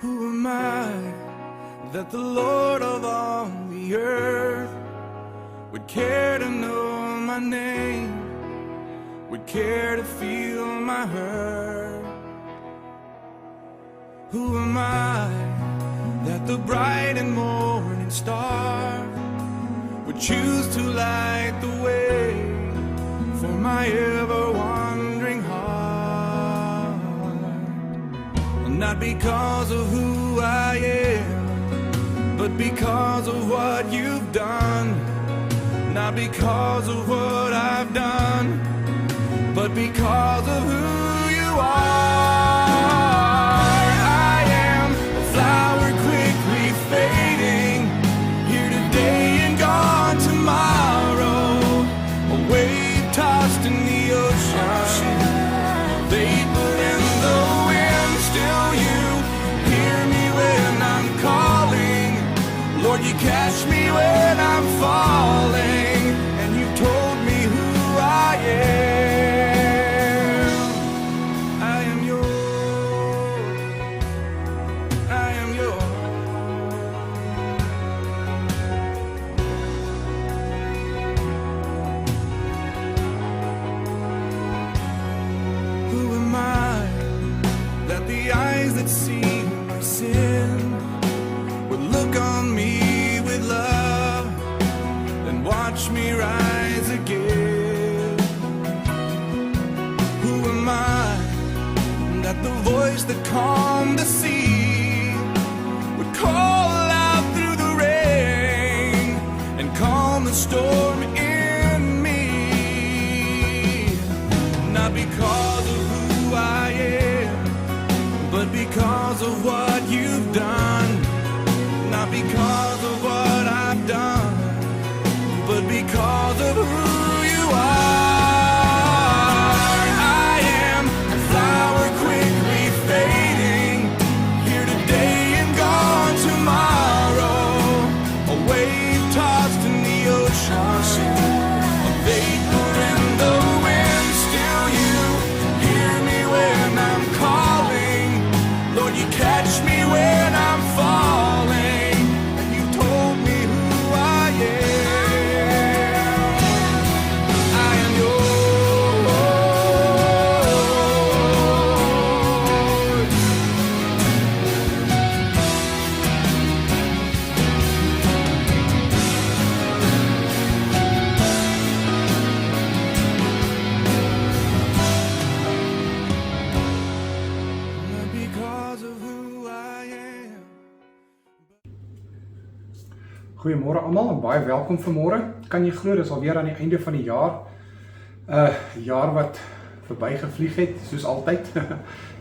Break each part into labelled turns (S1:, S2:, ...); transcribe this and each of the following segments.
S1: Who am I that the Lord of all the earth would care to know my name, would care to feel my hurt? Who am I that the bright and morning star would choose to light the way for my ever-wandering heart? Not because of who I am, but because of what you've done. Not because of what I've done, but because of who you are. I am a flower quickly fading, here today and gone tomorrow, a wave tossed in the ocean, a vapor in the wind. Still you hear me when I'm calling, Lord, you catch me when I'm falling, and you told me who I am. I am yours, I am yours. Who am I that the eyes that see my sin would look on me with love and watch me rise again? Who am I that the voice that calmed the sea would call out through the rain and calm the storm in me? Not because of who I am, but because of what you've done. Not because of what I've done, but because of who you are. I am a flower quickly fading, here today and gone tomorrow, a wave tossed in the ocean, a vapor in the wind. Still you hear me when I'm calling, Lord, you catch me when I'm falling, and you told me who I am. I am yours. Not because of who I am.
S2: Goeiemôre almal en baie welkom vanmôre. Kan jy glo dis alweer aan die einde van die jaar? Jaar wat verbygevlieg het soos altyd.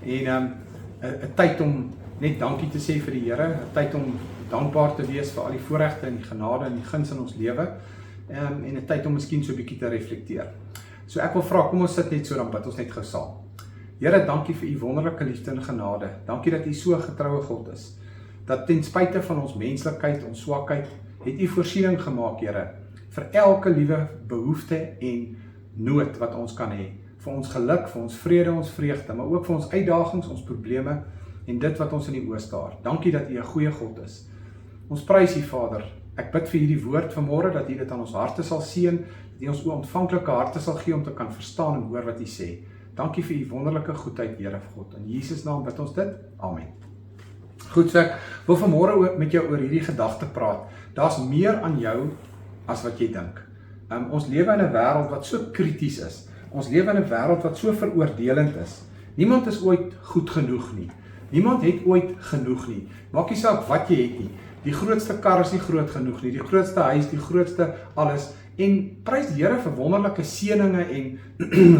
S2: En 'n tyd om net dankie te sê vir die Here, 'n tyd om dankbaar te wees vir al die voorregte en die genade en die guns in ons lewe. En 'n tyd om miskien so 'n bietjie te reflekteer. So ek wil vra, kom ons sit net so, dan bid ons net gou saam. Here, dankie vir u wonderlike liefde en genade. Dankie dat u so 'n getroue God is. Dat ten spyte van ons menslikheid, ons swakheid, het u voorsiening gemaak, Here, vir elke liewe behoefte en nood wat ons kan hê. Vir ons geluk, vir ons vrede, ons vreugde, maar ook vir ons uitdagings, ons probleme en dit wat ons in die oë staar. Dankie dat u 'n goeie God is. Ons prys u, Vader. Ek bid vir hierdie woord vanmôre, dat u dit aan ons harte sal seën, dat u ons ontvanklike harte sal gee om te kan verstaan en hoor wat u sê. Dankie vir u wonderlike goedheid, Here God. In Jesus naam bid ons dit. Amen. Goed, so ek wil vanmôre met jou oor hierdie gedagte praat. Daar's meer aan jou as wat jy dink. Ons lewe in 'n wêreld wat so krities is. Ons lewe in 'n wêreld wat so veroordelend is. Niemand is ooit goed genoeg nie. Niemand het ooit genoeg nie. Maak nie saak wat jy het nie. Die grootste kar is nie groot genoeg nie. Die grootste huis, die grootste alles. En prys die Here vir wonderlike seëninge en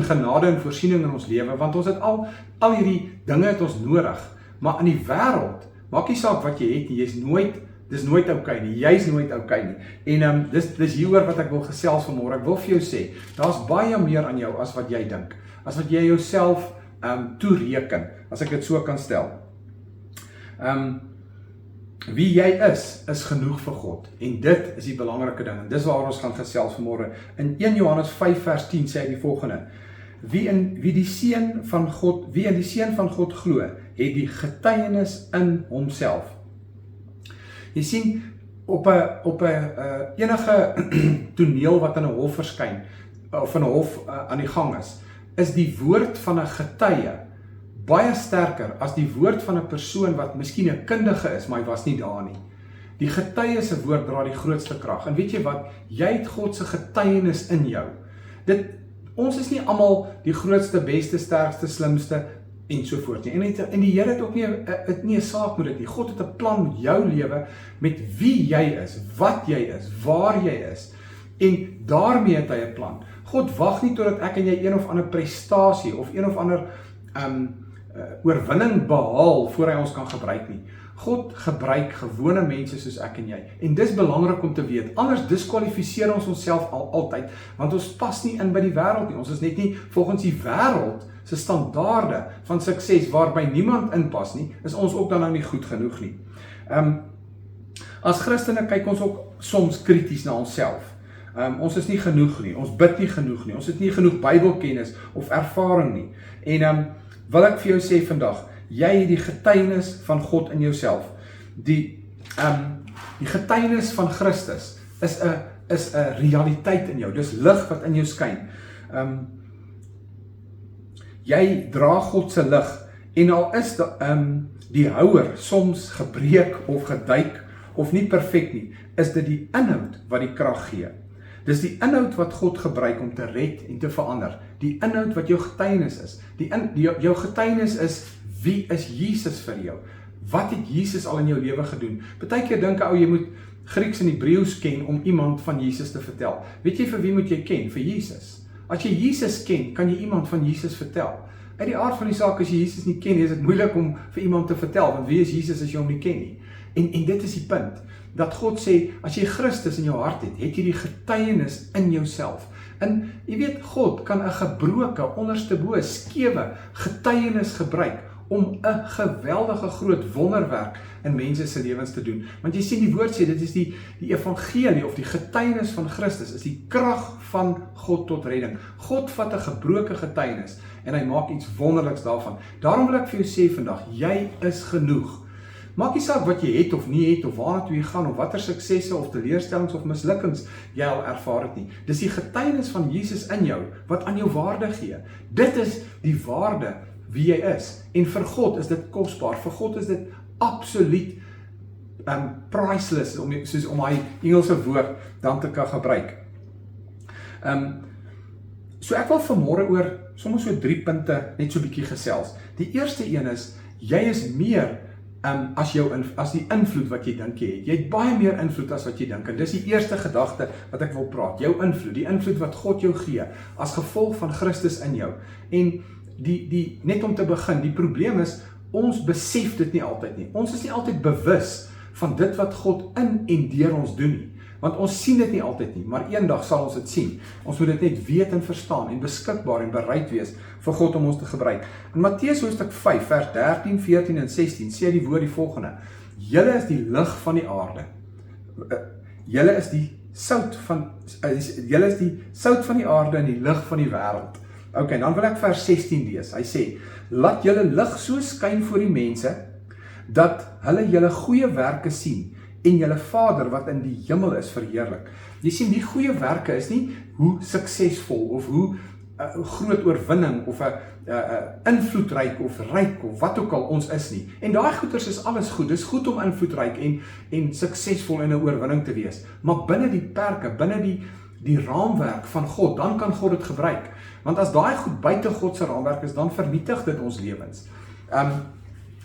S2: genade en voorsiening in ons lewe, want ons het al hierdie dinge het ons nodig. Maar in die wêreld, maak nie saak wat jy het nie, dis nooit oukei nie, jy's nooit oukei nie. En dis hieroor wat ek wil gesels vanmôre. Ek wil vir jou sê, daar's baie meer aan jou as wat jy dink, as wat jy jouself toereken, as ek dit so kan stel. Wie jy is genoeg vir God. En dit is die belangrike ding. En dis waar ons gaan gesels vanmôre. In 1 Johannes 5 vers 10 sê hy die volgende: wie in die seun van God glo, het die getuienis in homself. Jy sien, op 'n enige toneel wat in 'n hof verskyn, of in 'n hof aan die gang is die woord van 'n getuie baie sterker as die woord van 'n persoon wat miskien 'n kundige is, maar hy was nie daar nie. Die getuie se woord dra die grootste krag. En weet jy wat? Jy het God se getuienis in jou. Ons is nie almal die grootste, beste, sterkste, slimste ensovoorts nie. En die Here het ook nie 'n saak met dit nie. God het 'n plan met jou lewe, met wie jy is, wat jy is, waar jy is. En daarmee het hy 'n plan. God wag nie totdat ek en jy een of ander prestasie of een of ander oorwinning behaal voor hy ons kan gebruik nie. God gebruik gewone mense soos ek en jy. En dis belangrik om te weet. Anders diskwalifiseer ons onsself altyd, want ons pas nie in by die wêreld nie. Ons is net nie volgens die wêreld se standaarde van sukses waarby niemand inpas nie, is ons ook dan nou nie goed genoeg nie. As Christene kyk ons ook soms krities na onsself. Ons is nie genoeg nie, ons bid nie genoeg nie, ons het nie genoeg Bybelkennis of ervaring nie. En wil ek vir jou sê vandag, jy het die getuienis van God in jouself. Die getuienis van Christus is 'n realiteit in jou. Dis lig wat in jou skyn. Jy dra God se lig, en al is die houer soms gebreek of geduik of nie perfek nie, is dit die inhoud wat die krag gee. Dis die inhoud wat God gebruik om te red en te verander. Die inhoud wat jou getuienis is. Jou getuienis is, wie is Jesus vir jou? Wat het Jesus al in jou lewe gedoen? Partykeer dink ou jy moet Grieks en Hebreëus ken om iemand van Jesus te vertel. Weet jy vir wie moet jy ken? Vir Jesus. As jy Jesus ken, kan jy iemand van Jesus vertel. Uit die aard van die saak, as jy Jesus nie ken, is dit moeilik om vir iemand te vertel, want wie is Jesus as jy hom nie ken nie? En dit is die punt, dat God sê, as jy Christus in jou hart het jy die getuienis in jouself. En jy weet, God kan 'n gebroke, onderste bo, skewe getuienis gebruik om 'n geweldige groot wonderwerk in mense se lewens te doen. Want jy sien, die woord sê, dit is die evangelie of die getuienis van Christus, is die krag van God tot redding. God vat 'n gebroke getuienis en hy maak iets wonderliks daarvan. Daarom wil ek vir jou sê vandag, jy is genoeg. Maak nie saak wat jy het of nie het, of waarna toe jy gaan, of watter suksesse of teleurstellings of mislukkings jy al ervaar het nie. Dis die getuienis van Jesus in jou, wat aan jou waarde gee. Dit is die waarde wie jy is. En vir God is dit kosbaar, vir God is dit absoluut priceless, soos om hy Engelse woord dan te kan gebruik. So ek wil vanmôre oor sommer so 3 punte net so bietjie gesels. Die eerste een is, jy is meer as die invloed wat jy dink jy het. Jy het baie meer invloed as wat jy dink. En dis die eerste gedagte wat ek wil praat. Jou invloed, die invloed wat God jou gee, as gevolg van Christus in jou. En net om te begin, die probleem is, ons besef dit nie altyd nie. Ons is nie altyd bewus van dit wat God in en deur ons doen nie. Want ons sien dit nie altyd nie, maar eendag sal ons dit sien. Ons moet dit net weet en verstaan en beskikbaar en bereid wees vir God om ons te gebruik. In Matteus hoofstuk 5 vers 13, 14 en 16 sê die woord die volgende: Julle is die lig van die aarde. Julle is die sout van die aarde en die lig van die wêreld. Okay, dan wil ek vers 16 lees. Hy sê: Laat julle lig so skyn voor die mense dat hulle julle goeie werke sien en julle Vader wat in die hemel is verheerlik. Jy sien, die goeie werke is nie hoe suksesvol of hoe groot oorwinning of 'n invloedryk of ryk of wat ook al ons is nie. En daai goeders is alles goed. Dis goed om invloedryk en suksesvol in 'n oorwinning te wees. Maar binne die perke, binne die raamwerk van God, dan kan God dit gebruik. Want as daai goed buite God se raamwerk is, dan vernietig dit ons lewens.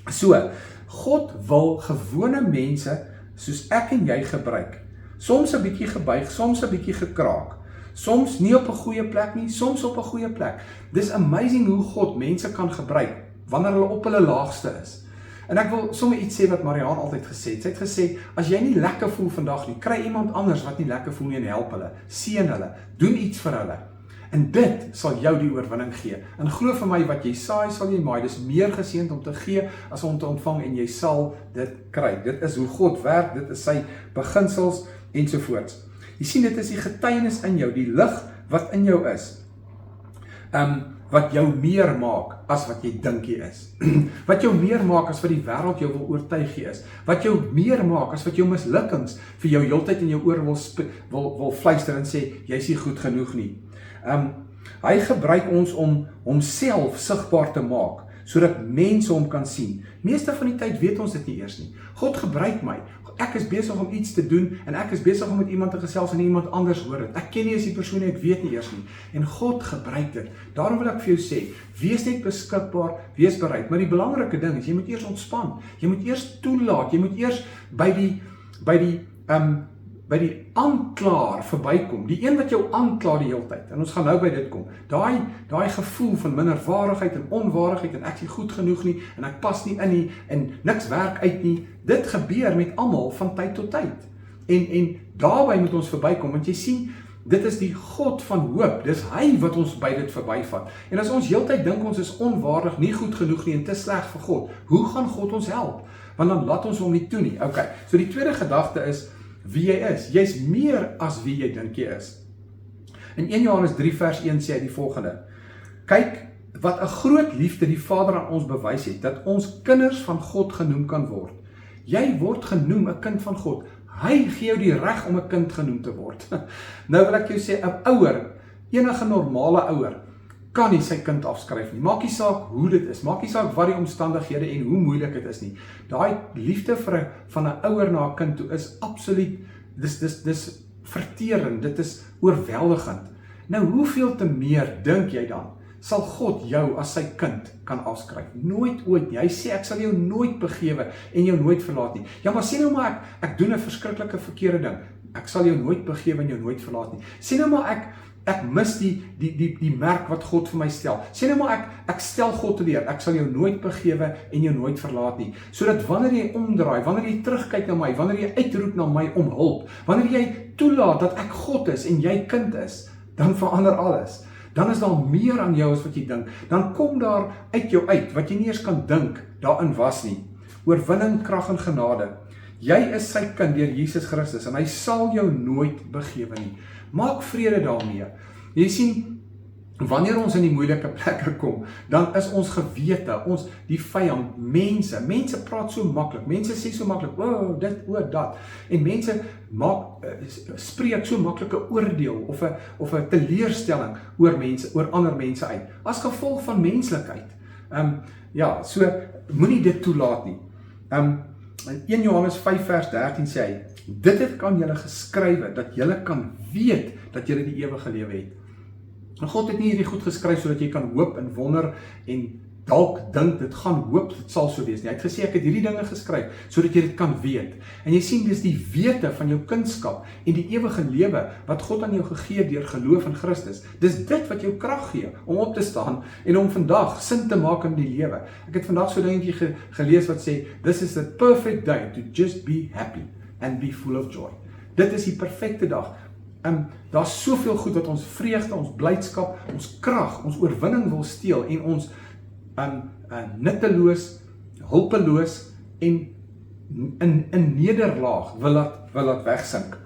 S2: So, God wil gewone mense soos ek en jy gebruik. Soms 'n bietjie gebuig, soms 'n bietjie gekraak. Soms nie op 'n goeie plek nie, soms op 'n goeie plek. Dis amazing hoe God mense kan gebruik wanneer hulle op hulle laagste is. En ek wil sommer iets sê wat Mariaan altyd gesê het. Sy het gesê, as jy nie lekker voel vandag nie, kry iemand anders wat nie lekker voel nie en help hulle. Seën hulle, doen iets vir hulle. En dit sal jou die oorwinning gee. En glo vir my, wat jy saai, sal jy maai. Dis meer geseënd om te gee as om te ontvang, en jy sal dit kry. Dit is hoe God werk, dit is sy beginsels ensovoorts. Jy sien, dit is die getuienis in jou, die lig wat in jou is. wat jou meer maak as wat jy dink jy is. Wat jou meer maak as wat die wêreld jou wil oortuig jy is. Wat jou meer maak as wat jou mislukkings vir jou heeltyd in jou oor wil fluister en sê, jy is nie goed genoeg nie. Hy gebruik ons om homself sigbaar te maak, sodat mense hom kan sien. Meeste van die tyd weet ons dit nie eers nie. God gebruik my. Ek is besig om iets te doen en ek is besig om met iemand te gesels en iemand anders hoor dit. Ek ken nie eens die persoon nie, ek weet nie eers nie. En God gebruik dit. Daarom wil ek vir jou sê, wees net beskikbaar, wees bereid. Maar die belangrike ding is, jy moet eers ontspan. Jy moet eers toelaat. Jy moet eers by die aanklaer verbykom, die een wat jou aankla die hele tyd, en ons gaan nou by dit kom, daai gevoel van minderwaardigheid en onwaardigheid, en ek is nie goed genoeg nie, en ek pas nie in nie, en niks werk uit nie, dit gebeur met almal van tyd tot tyd, en daarby moet ons verbykom, want jy sien, dit is die God van hoop, dis hy wat ons by dit verbyvat, en as ons heeltyd dink ons is onwaardig, nie goed genoeg nie, en te sleg vir God, hoe gaan God ons help? Want dan laat ons hom nie toe nie. Okay, so die tweede gedagte is, wie jy is. Jy is meer as wie jy dink jy is. In 1 Johannes 3 vers 1 sê hy die volgende. Kyk, wat 'n groot liefde die Vader aan ons bewys het, dat ons kinders van God genoem kan word. Jy word genoem 'n kind van God. Hy gee jou die reg om 'n kind genoem te word. Nou wil ek jou sê, 'n ouer, enige normale ouer, kan nie sy kind afskryf nie. Maak nie saak hoe dit is, maak nie saak wat die omstandighede en hoe moeilik dit is nie. Daai liefde van 'n ouer na 'n kind toe is absoluut, dis verterend, dit is oorweldigend. Nou, hoeveel te meer dink jy dan, sal God jou as sy kind kan afskryf? Nooit ooit nie. Hy sê, ek sal jou nooit begewe en jou nooit verlaat nie. Ja, maar sê nou maar, ek doen 'n verskriklike verkeerde ding. Ek sal jou nooit begewe en jou nooit verlaat nie. Sê nou maar, ek mis die merk wat God vir my stel. Sê nou maar, ek stel God teleur, ek sal jou nooit begewe en jou nooit verlaat nie. Sodat wanneer jy omdraai, wanneer jy terugkyk na my, wanneer jy uitroep na my om hulp, wanneer jy toelaat dat ek God is en jy kind is, dan verander alles. Dan is daar meer aan jou as wat jy dink. Dan kom daar uit jou uit, wat jy nie eers kan dink, daarin was nie. Oorwinning, krag en genade. Jy is sy kind deur Jesus Christus en hy sal jou nooit begewe nie. Maak vrede daarmee. Jy sien, wanneer ons in die moeilike plekke kom, dan is ons gewete, ons die vyand, mense praat so maklik, mense sê so maklik, dit, dat, en mense spreek so maklike oordeel, of 'n teleurstelling oor ander mense uit, as gevolg van menslikheid. So, moenie dit toelaat nie. In 1 Johannes 5 vers 13 sê hy, dit het aan julle geskrywe, dat julle kan weet, dat julle die ewige lewe het. En God het nie hierdie goed geskryf, sodat jy kan hoop en wonder, en dalk dink, dit gaan hoop, dit sal so wees nie. Hy het gesê, ek het hierdie dinge geskryf, sodat jy dit kan weet. En jy sien, dis die wete van jou kindskap, en die ewige lewe, wat God aan jou gegee deur geloof in Christus. Dis dit wat jou krag gee, om op te staan, en om vandag sin te maak in die lewe. Ek het vandag so dingetjie gelees wat sê, this is the perfect day to just be happy, and be full of joy. Dit is die perfekte dag. Daar is soveel goed wat ons vreugde, ons blydskap, ons krag, ons oorwinning wil steel, en ons nutteloos, hulpeloos, en in nederlaag wil dat wegsink.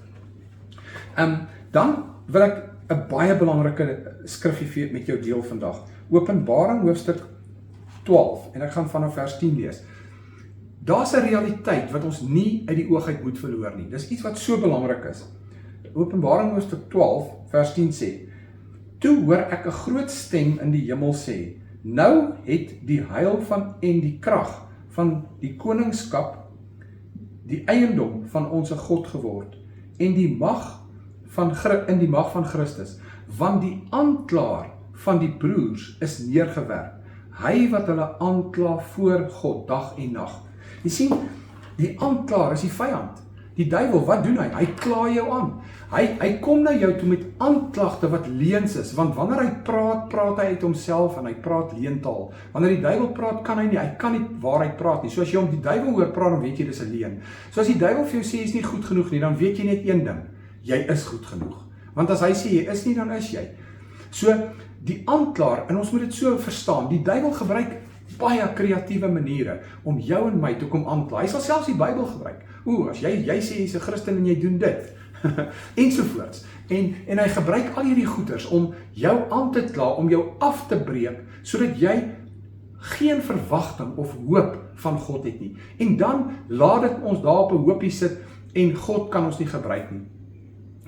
S2: Dan wil ek 'n baie belangrike skrifgie met jou deel vandag. Openbaring hoofstuk 12, en ek gaan vanaf vers 10 lees. Daar's 'n realiteit wat ons nie uit die oog uit moet verloor nie. Dis iets wat so belangrik is. Openbaring hoofstuk 12 vers 10 sê, toe hoor ek 'n groot stem in die hemel sê, nou het die heil van en die krag van die koningskap die eiendom van onze God geword, en die mag van Christus, want die aanklaer van die broers is neergewerp, hy wat hulle aankla voor God dag en nag. Jy sien, die aanklaer is die vyand. Die duiwel, wat doen hy? Hy kla jou aan. Hy kom na jou toe met aanklagte wat leuns is, want wanneer hy praat hy uit homself en hy praat leentaal. Wanneer die duiwel praat, hy kan nie waarheid praat nie. So as jy om die duiwel hoor praat, dan weet jy dis 'n leuen. So as die duiwel vir jou sê jy is nie goed genoeg nie, dan weet jy net een ding, jy is goed genoeg. Want as hy sê jy is nie, dan is jy. So die aanklaer, en ons moet dit so verstaan, die duiwel gebruik baie kreatiewe maniere om jou en my te kom aankla. Hy sal selfs die Bybel gebruik. As jy sê jy's 'n Christen en jy doen dit, ensovoorts. En hy gebruik al hierdie goeders om jou aan te kla, om jou af te breek, sodat jy geen verwagting of hoop van God het nie. En dan laat dit ons daar op 'n hoopie sit en God kan ons nie gebruik nie.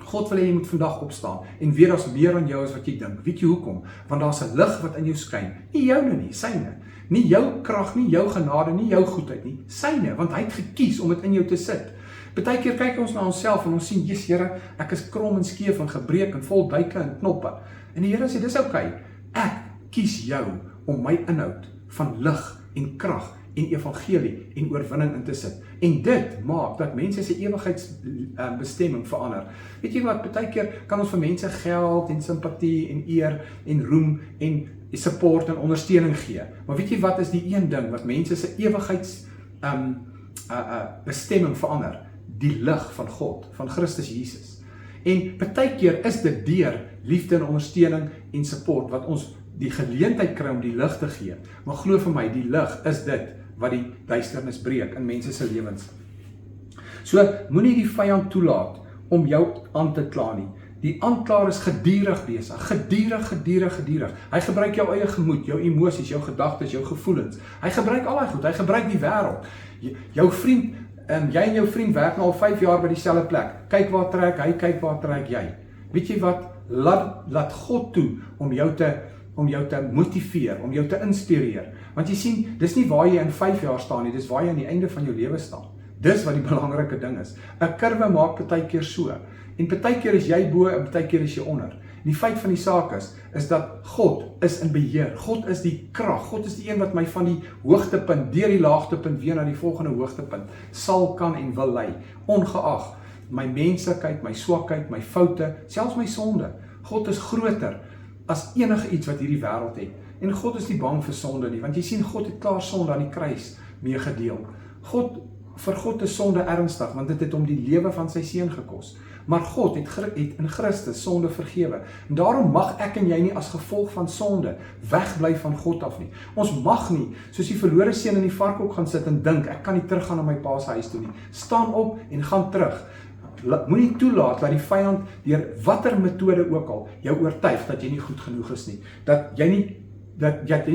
S2: God wil hê jy moet vandag opstaan en weet daar's meer aan jou as wat jy dink. Weet jy hoekom? Want daar's 'n lig wat in jou skyn. Nie joune nie, syne. Nie jou krag nie, jou genade nie, jou goedheid nie, syne, want hy het gekies om dit in jou te sit. Partykeer kyk ons na onsself en ons sien, "Jesus Here, ek is krom en skeef en gebreek en vol duike en knoppe." En die Here sê, "Dis oukei. Ek kies jou om my inhoud van lig en krag en evangelie en oorwinning in te sit. En dit maak dat mense se ewigheidsbestemming verander. Weet jy wat, partykeer kan ons vir mense geld en simpatie en eer en roem en support en ondersteuning gee. Maar weet jy wat is die een ding wat mense se ewigheidsbestemming verander? Die lig van God, van Christus Jesus. En partykeer is dit deur liefde en ondersteuning en support wat ons die geleentheid kry om die lig te gee. Maar glo vir my, die lig is dit wat die duisternis breek in mense se lewens. So, moenie die vyand toelaat om jou aan te kla nie. Die aanklaer is gedurig besig, gedurig. Hy gebruik jou eie gemoed, jou emosies, jou gedagtes, jou gevoelens. Hy gebruik al daai goed, hy gebruik die wêreld. Jou vriend, jy en jou vriend werk nou al 5 jaar by dieselfde plek. Kyk waar trek hy, kyk waar trek jy. Weet jy wat? Laat God toe om jou te motiveer, om jou te inspireer. Want jy sien, dis nie waar jy in 5 jaar staan nie, dis waar jy aan die einde van jou lewe staan. Dis wat die belangrike ding is. 'n Kurwe maak partykeer so. En partykeer is jy bo en partykeer is jy onder. En die feit van die saak is dat God is in beheer. God is die krag. God is die een wat my van die hoogtepunt deur die laagtepunt weer na die volgende hoogtepunt sal kan en wil lei. Ongeag my menslikheid, my swakheid, my foute, selfs my sonde. God is groter as enige iets wat hierdie wêreld het. En God is nie bang vir sonde nie, want jy sien God het klaar sonde aan die kruis mee gedeel. Vir God is sonde ernstig, want dit het hom die lewe van sy seun gekos. Maar God het in Christus sonde vergewe. En daarom mag ek en jy nie as gevolg van sonde wegbly van God af nie. Ons mag nie, soos die verlore seun in die varkhok gaan sit en dink, ek kan nie teruggaan na my pa se huis toe nie. Staan op en gaan terug. Moenie toelaat dat die vyand deur watter metode ook al jou oortuig dat jy nie goed genoeg is nie. Dat jy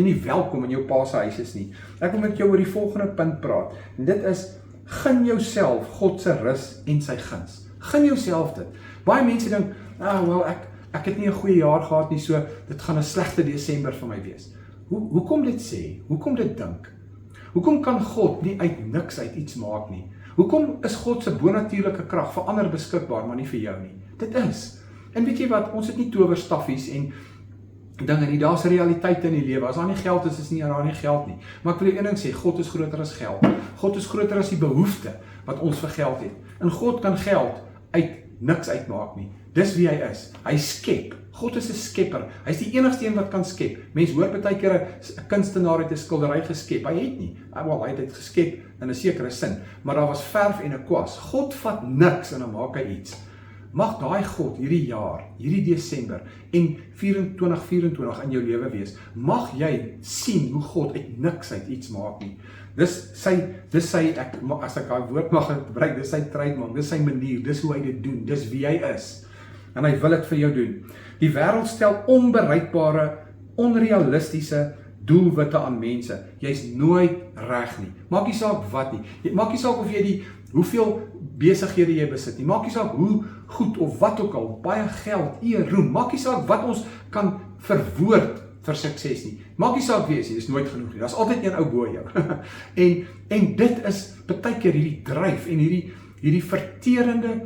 S2: nie welkom in jou pa se huis is nie. Ek wil met jou oor die volgende punt praat. En dit is, gun jouself God se rus en sy guns. Gun jouself dit. Baie mense dink, ek het nie 'n goeie jaar gehad nie, so dit gaan 'n slegte Desember vir my wees. Hoekom dit sê? Hoekom dit dink? Hoekom kan God nie uit niks uit iets maak nie? Hoekom is God se bonatuurlike krag vir ander beskikbaar, maar nie vir jou nie? Dit is. En weet jy wat, ons het nie towerstaffies en dinge nie, daar's realiteite in die lewe. As daar nie geld is daar nie geld nie. Maar ek wil een ding sê, God is groter as geld. God is groter as die behoefte wat ons vir geld het. En God kan geld uit niks uitmaak nie. Dis wie hy is. Hy skep. God is 'n skepper. Hy's die enigste een wat kan skep. Mense hoor baie keer 'n kunstenaar het 'n skildery geskep. Hy het nie. Hy het dit geskep in 'n sekere sin, maar daar was verf en 'n kwas. God vat niks en dan maak hy iets. Mag daai God hierdie jaar, hierdie Desember en 2024 in jou lewe wees. Mag jy sien hoe God uit niks uit iets maak nie. Dis sy as ek daai woord mag gebruik, dis sy trademark, dis sy manier, dis hoe hy dit doen, dis wie hy is. En hy wil dit vir jou doen. Die wêreld stel onbereikbare, onrealistiese doelwitte aan mense. Jy's nooit reg nie. Maak nie saak wat nie. Maak nie saak of jy hoeveel besighede jy besit nie. Maak nie saak hoe goed of wat ook al, baie geld, eer, roem. Maak nie saak wat ons kan verwoord vir sukses nie. Maak nie saak wie jy is, dis nooit genoeg nie. Daar's altyd een ou bo jou. en dit is partykeer hierdie dryf en hierdie verterende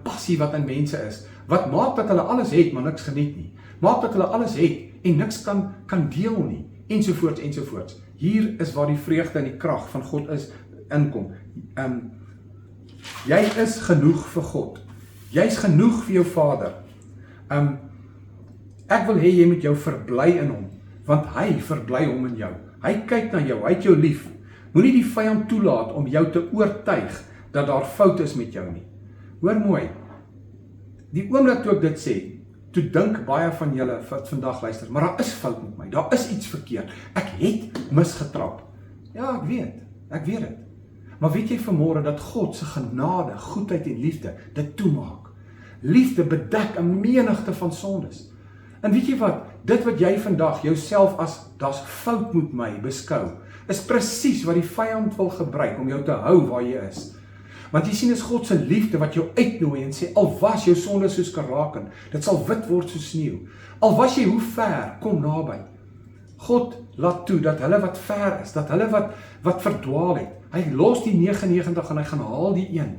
S2: passie wat in mense is. Wat maak dat hulle alles het, maar niks geniet nie. Maak dat hulle alles het en niks kan deel nie. Ensovoorts. Hier is waar die vreugde en die krag van God inkom. Jy is genoeg vir God. Jy's genoeg vir jou Vader. Ek wil hê jy moet jou verbly in hom, want hy verbly hom in jou. Hy kyk na jou, hy het jou lief. Moenie die vyand toelaat om jou te oortuig dat daar fout is met jou nie. Hoor mooi. Die oomblik toe ek dit sê, toe dink baie van julle wat vandag luister, maar daar is fout met my. Daar is iets verkeerd. Ek het misgetrap. Ja, ek weet dit. Maar weet jy vanmôre dat God se genade, goedheid en liefde dit toemaak. Liefde bedek 'n menigte van sondes. En weet jy wat? Dit wat jy vandag jouself as "das fout met my" beskou, is presies wat die vyand wil gebruik om jou te hou waar jy is. Want jy sien, is God se liefde wat jou uitnooi en sê, al was jou sonde soos karaken, dit sal wit word soos sneeu. Al was jy hoe ver, kom naby. God laat toe dat hulle wat ver is, dat hulle wat verdwaal het, hy los die 99 en hy gaan haal die een.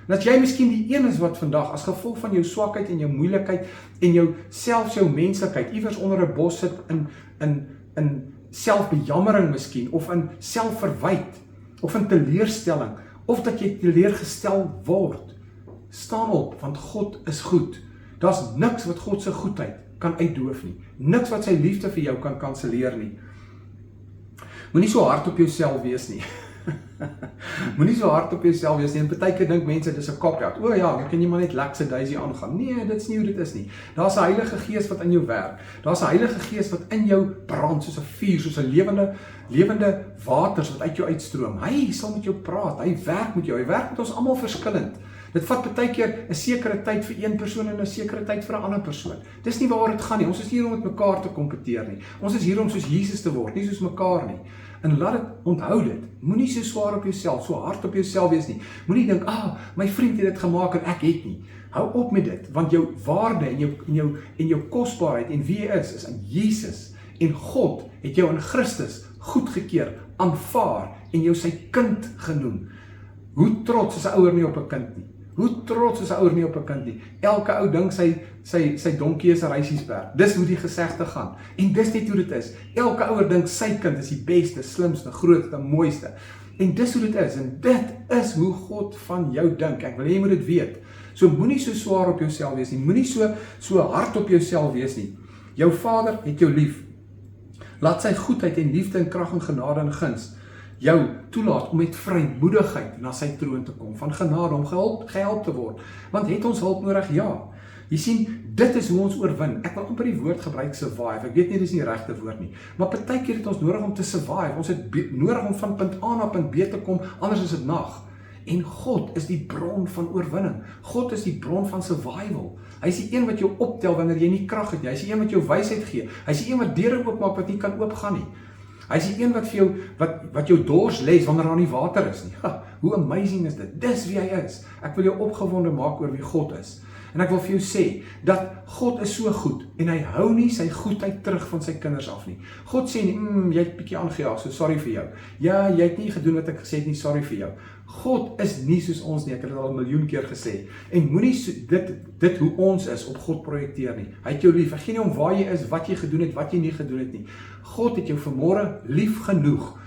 S2: En as jy miskien die een is wat vandag, as gevolg van jou swakheid en jou moeilikheid en selfs jou menslikheid, iewers onder 'n bos sit in selfbejammering miskien, of in selfverwyd, of in teleurstelling, of dat jy teleurgestel word, staan op, want God is goed. Daar's niks wat God se goedheid kan uitdoof nie. Niks wat sy liefde vir jou kan kanselleer nie. Moenie so hard op jouself wees nie. Moenie so hard op jouself wees nie. En partykeer dink mense dis 'n cop-out. O ja, dan kan jy maar net lackadaisy aangaan. Nee, dit's nie hoe dit is nie. Daar's 'n Heilige Gees wat in jou werk. Daar's 'n Heilige Gees wat in jou brand soos 'n vuur, soos 'n lewende waters wat uit jou uitstroom. Hy sal met jou praat. Hy werk met jou. Hy werk met ons almal verskillend. Dit vat baie keer 'n sekere tyd vir een persoon en 'n sekere tyd vir 'n ander persoon. Dis nie waaroor dit gaan nie. Ons is nie hier om met mekaar te kompeteer nie. Ons is hier om soos Jesus te word, nie soos mekaar nie. En laat dit, onthou dit. Moenie so swaar op jouself, so hard op jouself wees nie. Moenie dink, my vriend het dit gemaak en ek het nie. Hou op met dit, want jou waarde en jou kosbaarheid en wie jy is in Jesus. En God het jou in Christus goedgekeur, aanvaar en jou sy kind genoem. Hoe trots is 'n ouer nie op 'n kind nie? Hoe trots is 'n ouer nie op 'n kind nie? Elke ou dink sy donkie is 'n reisiesberg. Dis hoe die gesegde gaan. En dis net hoe dit is. Elke ouer dink sy kind is die beste, slimste, grootste, mooiste. En dis hoe dit is. En dit is hoe God van jou dink. Ek wil hê jy moet dit weet. So moenie so swaar op jouself wees nie. Moenie so hard op jouself wees nie. Jou Vader het jou lief. Laat sy goedheid en liefde en krag en genade en guns jou toelaat om met vrymoedigheid na sy troon te kom, van genade om gehelp te word, want het ons hulp nodig? Ja. Jy sien, dit is hoe ons oorwin. Ek wil amper die woord gebruik, survive. Ek weet nie, dis nie die regte woord nie, maar partykeer het ons nodig om te survive. Ons het nodig om van punt A na punt B te kom, anders is dit nag. En God is die bron van oorwinning. God is die bron van survival. Hy is die een wat jou optel wanneer jy nie krag het nie. Hy is die een wat jou wysheid gee. Hy is die een wat deure oopmaak wat nie kan oopgaan nie. Hy is die een wat vir jou wat jou dors les wanneer daar nie water is nie. Hoe amazing is dit? Dis wie hy is. Ek wil jou opgewonde maak oor wie God is. En ek wil vir jou sê dat God is so goed en hy hou nie sy goedheid terug van sy kinders af nie. God sê nie, jy het bietjie aangejaag, so sorry vir jou. Ja, jy het nie gedoen wat ek gesê het nie, sorry vir jou. God is nie soos ons nie, ek het dit al 1 miljoen keer gesê. En moenie dit hoe ons is op God projekteer nie. Hy het jou lief. Hy gee nie om waar jy is, wat jy gedoen het, wat jy nie gedoen het nie. God het jou vanmôre lief genoeg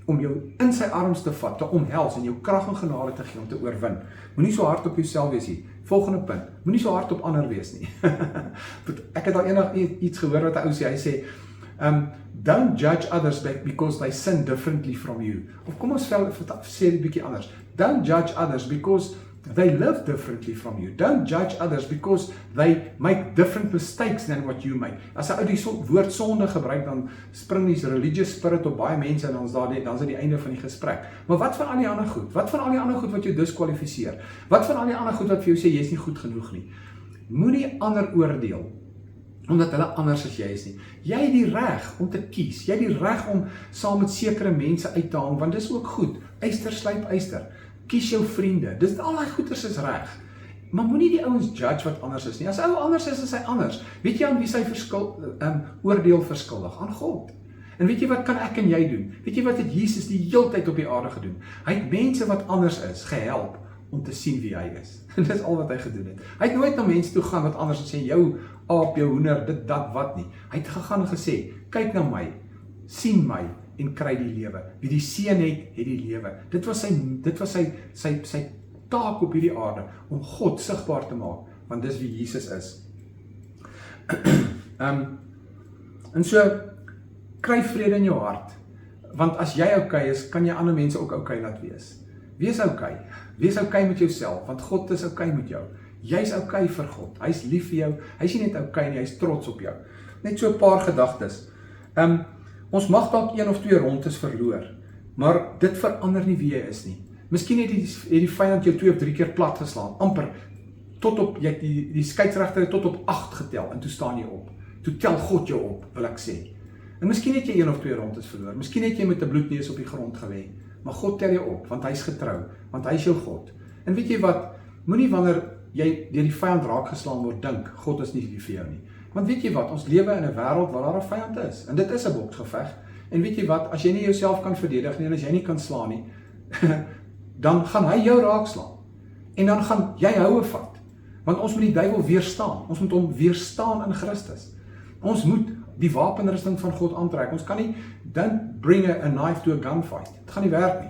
S2: om jou in sy arms te vat, te omhels en jou krag en genade te gee om te oorwin. Moenie so hard op jouself wees nie. Volgende punt, moenie so hard op ander wees nie. Ek het al eendag iets gehoor wat 'n ou sê, hy sê, don't judge others because they sin differently from you. Of kom ons sê dit bietjie anders. Don't judge others because they live differently from you. Don't judge others because they make different mistakes than what you make. As 'n ou die woord sonde gebruik, dan spring die religious spirit op baie mense en dan is dit die einde van die gesprek. Maar wat van al die ander goed? Wat van al die ander goed wat jou diskwalifiseer? Wat van al die ander goed wat vir jou sê jy is nie goed genoeg nie? Moenie ander oordeel omdat hulle anders as jy is nie. Jy het die reg om te kies. Jy het die reg om saam met sekere mense uit te hang, want dis ook goed. Yster slyp yster. Kies jou vriende. Dis al die goeders is reg. Maar moenie die ouens judge wat anders is nie. As ou anders is hy anders. Weet jy aan wie sy oordeel verskuldig? Aan God. En weet jy wat kan ek en jy doen? Weet jy wat het Jesus die heeltyd op die aarde gedoen? Hy het mense wat anders is gehelp om te sien wie hy is. En dis al wat hy gedoen het. Hy het nooit na mense toe gaan wat anders en sê, jou aap, jou hoender, dit, dat, wat nie. Hy het gegaan en gesê, kyk na my, sien my en kry die lewe. Wie die seun het die lewe. Dit was sy taak op hierdie aarde, om God sigbaar te maak, want dis wie Jesus is. En so, kry vrede in jou hart, want as jy okay is, kan jy ander mense ook okay laat wees. Wees okay. Wees okay met jouself, want God is okay met jou. Jy's okay vir God. Hy's lief vir jou. Hy's nie net okay nie, hy's trots op jou. Net so 'n paar gedagtes. Ons mag dalk 1 of 2 rondes verloor, maar dit verander nie wie jy is nie. Miskien het die vyand jou 2 of 3 keer plat geslaan, amper tot op, jy het die skeieregter tot op 8 getel, en toe staan jy op. Toe tel God jou op, wil ek sê. En miskien het jy 1 of 2 rondes verloor, miskien het jy met 'n bloedneus op die grond gelê, maar God tel jou op, want hy is getrou, want hy is jou God. En weet jy wat, moenie wanneer jy deur die vyand raak geslaan word, dink, God is nie lief vir jou nie. Want weet jy wat, ons lewe in 'n wêreld waar daar 'n vyand is, en dit is 'n boksgeveg. En weet jy wat, as jy nie jouself kan verdedig nie, en as jy nie kan slaan nie, dan gaan hy jou raakslaan. En dan gaan jy houe vat. Want ons moet die duiwel weerstaan. Ons moet hom weerstaan in Christus. Ons moet die wapenrusting van God aantrek. Ons kan nie, don't bring a knife to a gunfight. Dit gaan nie werk nie.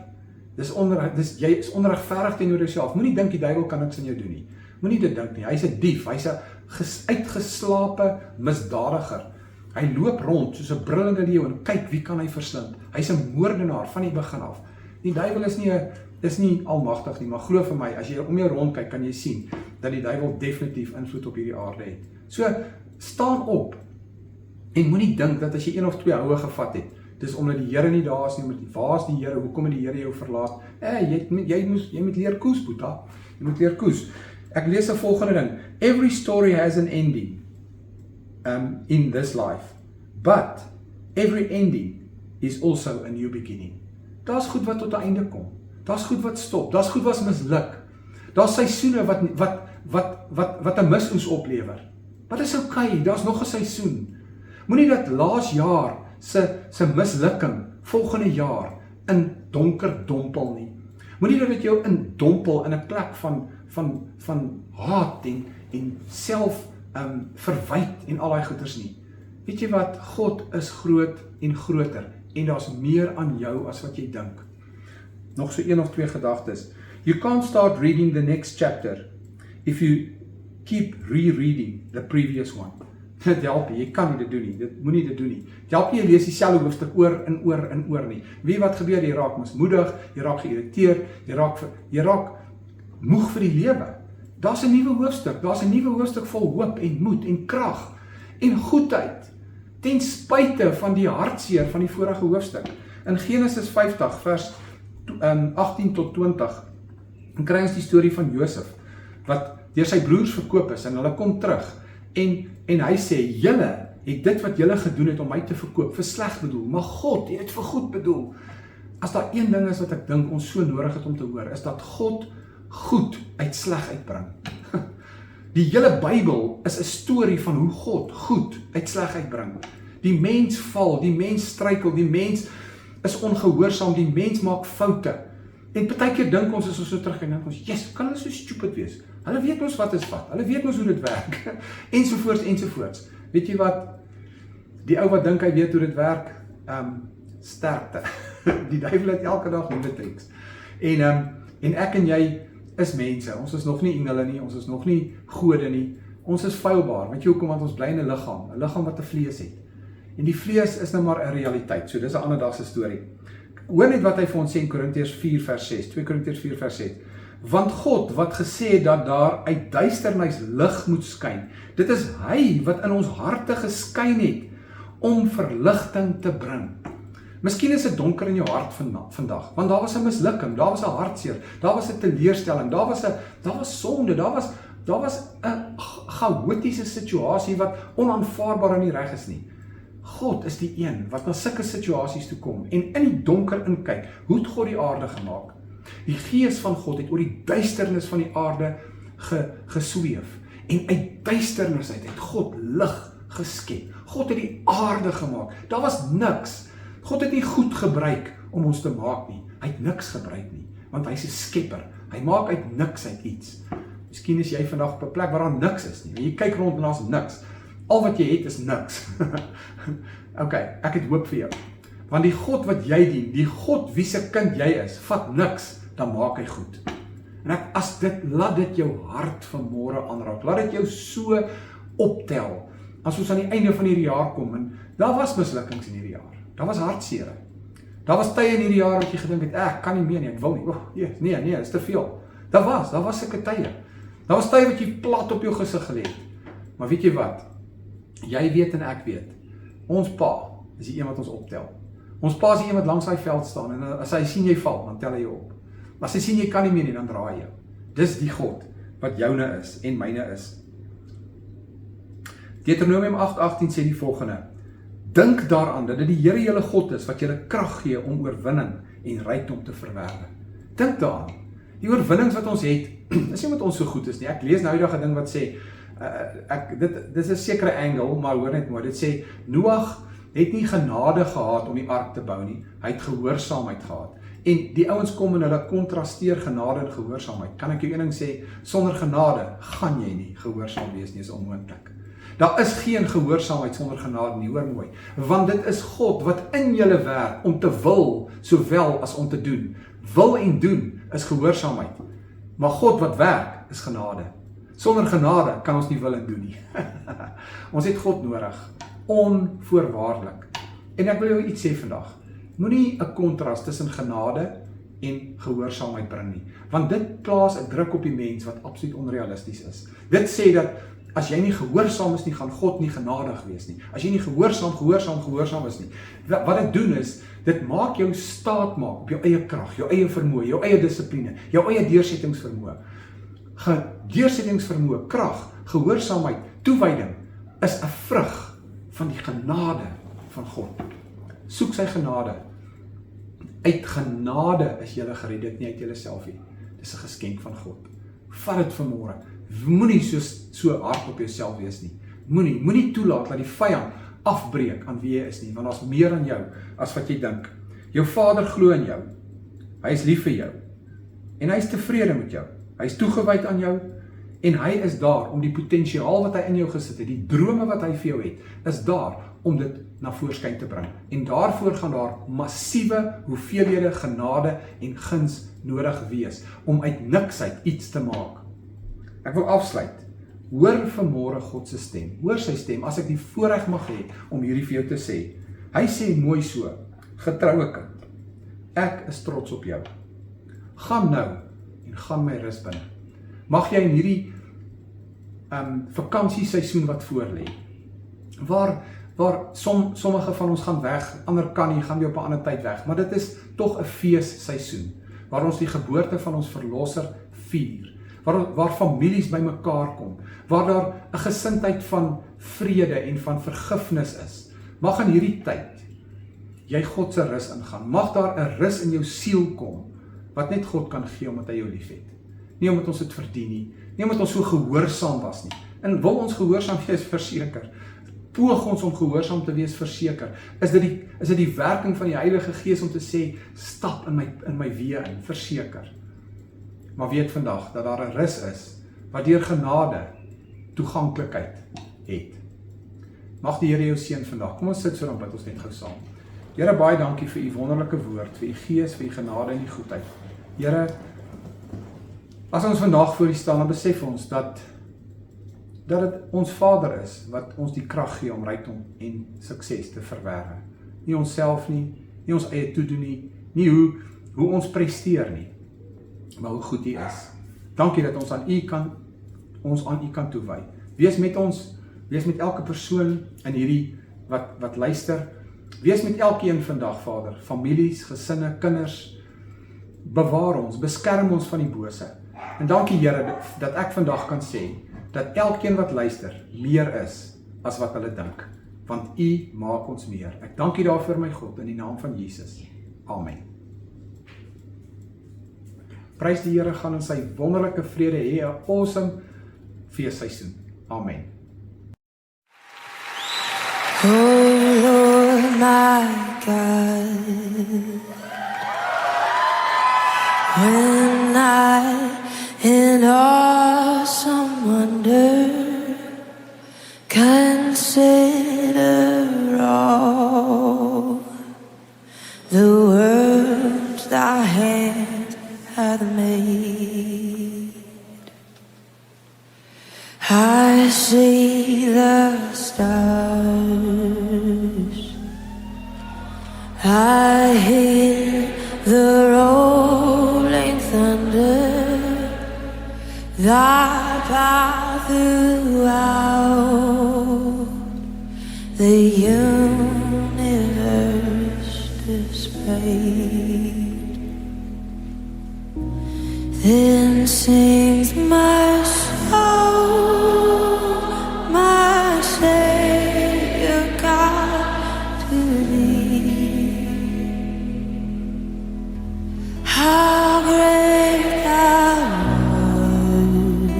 S2: Jy is onregverdig teenoor jouself. Moenie dink die duiwel kan niks aan jou doen nie. Moenie dit dink nie. Hy's 'n dief. Hy's 'n uitgeslape misdadiger. Hy loop rond soos 'n brullende leeu en kyk wie kan hy verslind. Hy's 'n moordenaar van die begin af. Die duiwel is nie almagtig nie, maar glo vir my, as jy om jou rond kyk, kan jy sien dat die duiwel definitief invloed op hierdie aarde het. So, staan op en moenie dink dat as jy 1 of 2 houe gevat het, dis omdat die Here nie daar is nie, waar is die Here, hoekom het die Here jou verlaat? Jy moet leer koes, Boeta. Jy moet leer koes. Ek lees 'n volgende ding. Every story has an ending in this life, but every ending is also a new beginning. Daar's goed wat tot 'n einde kom. Daar's goed wat stop. Daar's goed wat misluk. Daar's seisoene wat 'n misoes oplewer. Maar dis okay, daar's nog 'n seisoen. Moenie dat laas jaar se mislukking volgende jaar in donker dompel nie. Moenie dat dit jou in dompel in 'n plek van haat en self verwyd en al daai goeters nie. Weet jy wat? God is groot en groter en daar's meer aan jou as wat jy dink. Nog so 1 of 2 gedagtes. You can't start reading the next chapter if you keep rereading the previous one. Dit help nie, jy kan nie dit doen nie, moenie dit doen nie. Dit help nie jy lees dieselfde hoofstuk oor en oor en oor nie. Weet wat gebeur? Jy raak mismoedig, jy raak geïrriteerd, jy raak moeg vir die lewe. Daar's 'n nuwe hoofstuk vol hoop en moed en krag en goedheid, ten spyte van die hartseer van die vorige hoofstuk. In Genesis 50 vers 18 tot 20, dan kry ons die storie van Josef, wat deur sy broers verkoop is, en hulle kom terug, en hy sê, julle het dit wat julle gedoen het om my te verkoop, vir sleg bedoel, maar God het dit vir goed bedoel. As daar een ding is wat ek dink ons so nodig het om te hoor, is dat God goed uit sleg uitbring. Die hele Bybel is 'n storie van hoe God goed uit sleg uitbring. Die mens val, die mens struikel, die mens is ongehoorsaam, die mens maak foute. En partykeer dink ons as ons so terug en dink ons, yes, kan hulle so stupid wees? Hulle weet ons wat is wat, hulle weet ons hoe dit werk, ensovoorts. Weet jy wat? Die ou wat dink hy weet hoe dit werk, sterkte. Die duiwel het elke dag nuwe tricks. En ek en jy is mense, ons is nog nie engele nie, ons is nog nie gode nie, ons is feilbaar. Weet jy hoekom? Want ons bly in 'n liggaam wat 'n vlees het. En die vlees is nou maar 'n realiteit, so dis 'n ander dag se storie. Hoor net wat hy vir ons sê in Korintiërs 4 vers 6, 2 Korintiërs 4 vers 6. Want God wat gesê het dat daar uit duisternis lig moet skyn, dit is hy wat in ons harte geskyn het om verligting te bring. Miskien is dit donker in jou hart vandag, want daar was 'n mislukking, daar was 'n hartseer, daar was 'n teleurstelling, daar was sonde, daar was 'n chaotiese situasie wat onaanvaarbaar en nie reg is nie. God is die een wat na sulke situasies toe kom en in die donker inkyk. Hoe het God die aarde gemaak? Die gees van God het oor die duisternis van die aarde gesweef. En uit duisternis uit het God lig geskep. God het die aarde gemaak. Daar was niks. God het nie goed gebruik om ons te maak nie. Hy het niks gebruik nie, want hy is 'n skepper. Hy maak uit niks uit iets. Miskien is jy vandag op 'n plek waar daar niks is nie. Jy kyk rond en daar's niks. Al wat jy het is niks. Ok, ek het hoop vir jou. Want die God wat jy dien, die God wie se kind jy is, vat niks, dan maak hy goed. En laat dit jou hart vanmôre aanraak. Laat dit jou so optel. As ons aan die einde van hierdie jaar kom, en daar was mislukkings in hierdie jaar. Daar was hartseer. Daar was tye in hierdie jaar wat jy gedink het, ek kan nie meer nie, ek wil nie. Nee, is te veel. Daar was sulke tye. Daar was tye wat jy plat op jou gesig gelê het. Maar weet jy wat? Jy weet en ek weet. Ons pa is die een wat ons optel. Ons pa is die een wat langs daai veld staan, en as hy sien jy val, dan tel hy jou op. As hy sien jy kan nie meer nie, dan draai hy jou. Dis die God wat joune is en myne is. Deuteronomium 8:18 sê die volgende: Dink daaraan dat dit die Here julle God is wat julle krag gee om oorwinning en rykdom te verwerwe. Dink daaraan. Die oorwinnings wat ons het, is nie omdat ons so goed is nie. Ek lees nou die dag 'n ding wat sê, dit is 'n sekere angle, maar hoor net mooi, dit sê, Noag het nie genade gehad om die ark te bou nie, hy het gehoorsaamheid gehad. En die ouens kom en hulle kontrasteer genade en gehoorsaamheid. Kan ek jou een ding sê, sonder genade gaan jy nie gehoorsaam wees nie, is onmoontlik. Daar is geen gehoorsaamheid sonder genade nie, hoor mooi. Want dit is God wat in julle werk om te wil, sowel as om te doen. Wil en doen is gehoorsaamheid. Maar God wat werk is genade. Sonder genade kan ons nie wil en doen nie. Ons het God nodig, onvoorwaardelik. En ek wil jou iets sê vandag. Moenie 'n kontras tussen genade en gehoorsaamheid bring nie. Want dit plaas 'n druk op die mens wat absoluut onrealisties is. Dit sê dat as jy nie gehoorsaam is nie, gaan God nie genadig wees nie. As jy nie gehoorsaam is nie. Wat dit doen is, dit maak jou staat maak op jou eie krag, jou eie vermoë, jou eie dissipline, jou eie deursettingsvermoë. Deursettingsvermoë, krag, gehoorsaamheid, toewyding is 'n vrug van die genade van God. Soek sy genade. Uit genade is jy gered, dit nie uit jouself nie. Dis 'n geskenk van God. Vat dit vanmôre. Moenie so hard op jouself wees nie. Moenie toelaat dat die vyand afbreek aan wie jy is nie, want daar's meer aan jou as wat jy dink. Jou Vader glo in jou. Hy is lief vir jou. En hy is tevrede met jou. Hy is toegewyd aan jou en hy is daar om die potensiaal wat hy in jou gesit het, die drome wat hy vir jou het, is daar om dit na voorskyn te bring. En daarvoor gaan daar massiewe hoeveelhede genade en guns nodig wees om uit niks uit iets te maak. Ek wil afsluit. Hoor vanmôre God se stem. Hoor sy stem as ek die voorreg mag hê om hierdie vir jou te sê. Hy sê mooi so: Getroue kind, ek is trots op jou. Gaan nou en gaan my rus binne. Mag jy in hierdie vakansieseisoen wat voorlê, waar sommige van ons gaan weg, ander kan nie, gaan weer op 'n ander tyd weg, maar dit is tog 'n feesseisoen waar ons die geboorte van ons verlosser vier. Waar families bymekaar kom, waar daar 'n gesindheid van vrede en van vergifnis is. Mag in hierdie tyd jy God se rus ingaan. Mag daar 'n rus in jou siel kom wat net God kan gee omdat hy jou liefhet. Nie omdat ons dit verdien nie, nie omdat ons so gehoorsaam was nie. En wil ons gehoorsaam wees, verseker. Poog ons om gehoorsaam te wees, verseker. Is dit die werking van die Heilige Gees om te sê, stap in my weë in, verseker. Maar weet vandag dat daar 'n rus is wat deur genade toeganklikheid het. Mag die Here jou seën vandag. Kom ons sit so dan bid ons net gou saam. Here, baie dankie vir u wonderlike woord, vir u gees, vir u genade en u goedheid. Here, as ons vandag voor u staan, dan besef ons dat dit ons Vader is wat ons die krag gee om rykdom en sukses te verwerwe. Nie onsself nie ons eie toedoen nie hoe ons presteer nie, maar hoe goed u is. Dankie dat ons aan u kan toewy. Wees met ons, wees met elke persoon in hierdie wat luister. Wees met elkeen vandag, Vader, families, gesinne, kinders. Bewaar ons, beskerm ons van die bose. En dankie Here dat ek vandag kan sê dat elkeen wat luister meer is as wat hulle dink, want u maak ons meer. Ek dank u daarvoor, my God, in die naam van Jesus. Amen. Prys die Here, gaan in sy wonderlike vrede hê 'n awesome feesseisoen. Amen.
S3: Oh Lord my God, when I in awesome wonder consider all the words thy hand hath made, I see the stars, I hear the rolling thunder, thy power throughout the universe displayed. Then sings my soul, my Savior God, to thee. How great thou art,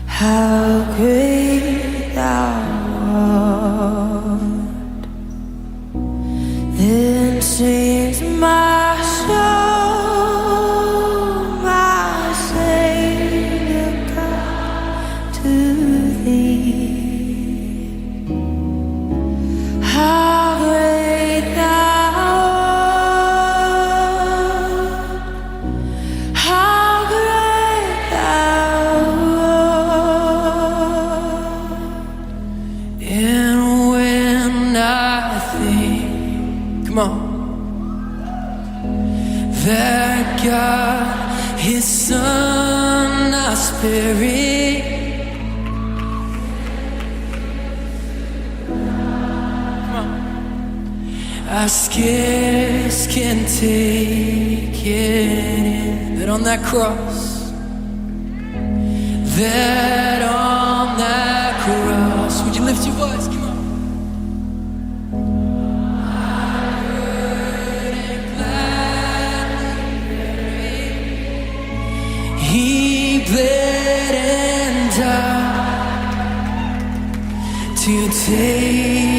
S3: how great thou art. Then sings my soul, my Savior God, to thee. How great thou art, how great thou art. And when I think, come on, that God, His Son, our Spirit, come on, I scarce can take it in. That on that cross, that on that cross, would you lift your voice? Come on. He bled and died to take